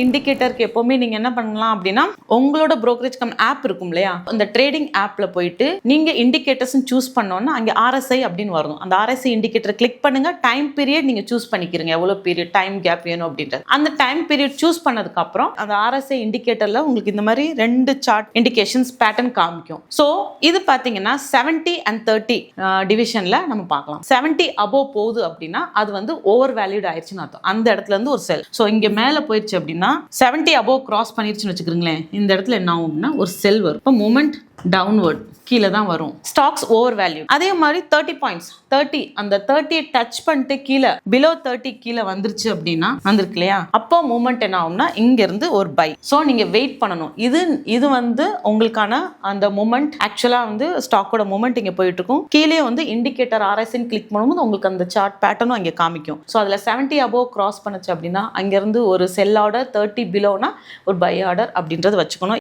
இண்டிகேட்டருக்கு எப்பவுமே நீங்க என்ன பண்ணலாம் அப்படின்னா உங்களோட brokerage கம் ஆப் இருக்கும் இல்லையா, அந்த ட்ரேடிங் ஆப்ல போயிட்டு நீங்க இண்டிகேட்டர்ஸ் சூஸ் பண்ணோம்னா அங்க RSI அப்படின்னு வரும். அந்த RSI இண்டிகேட்டர் கிளிக் பண்ணுங்க. டைம் பீரியட் நீங்க சூஸ் பண்ணிக்கிறீங்க, எவ்வளவு பீரியட் டைம் கேப் வேணும் அப்படின்றது. அந்த டைம் பீரியட் சூஸ் பண்ணதுக்கு அப்புறம் அந்த RSI இண்டிகேட்டர்ல உங்களுக்கு இந்த மாதிரி 2 சார்ட் இண்டிகேஷன்ஸ் பேட்டர்ன் காமிக்கும். ஸோ இது பாத்தீங்கன்னா 70 and 30 டிவிஷன்ல நம்ம பார்க்கலாம். 70 above போகுது அப்படின்னா அது வந்து ஓவர் வேல்யூட் ஆயிடுச்சுன்னு அர்த்தம். அந்த இடத்துல இருந்து ஒரு செல். ஸோ இங்க மேல போயிடுச்சு அப்படின்னா 70 above கிராஸ் பண்ணிருச்சுன்னு வச்சுக்கிறீங்களேன், இந்த இடத்துல என்ன ஆகும் அப்படின்னா ஒரு செல் வரும். இப்போ மூமெண்ட் டவுன்வர்ட் கீழே தான் வரும். Stocks over value. அதே மாதிரி 30 பாயிண்ட்ஸ் 30 அந்த 30 டச் பண்ணிட்டு கீழே பிலோ 30 கீழே வந்துருச்சு அப்படின்னா வந்திருக்கு இல்லையா, அப்போ மூமெண்ட் என்ன ஆகும்னா இங்க இருந்து ஒரு பை. ஸோ நீங்க வெயிட் பண்ணணும். இது வந்து உங்களுக்கான அந்த மூமெண்ட். ஆக்சுவலா வந்து ஸ்டாக்கோட மூமெண்ட் இங்க போயிட்டு இருக்கும். கீழே வந்து இண்டிகேட்டர் RSI கிளிக் பண்ணும்போது உங்களுக்கு அந்த சார்ட் பேட்டர்னும் அங்கே காமிக்கும். ஸோ அதுல 70 above கிராஸ் பண்ணுச்சு அப்படின்னா அங்கிருந்து ஒரு செல் ஆர்டர், 30 பிலோனா ஒரு பை ஆர்டர் அப்படின்றது வச்சுக்கணும்.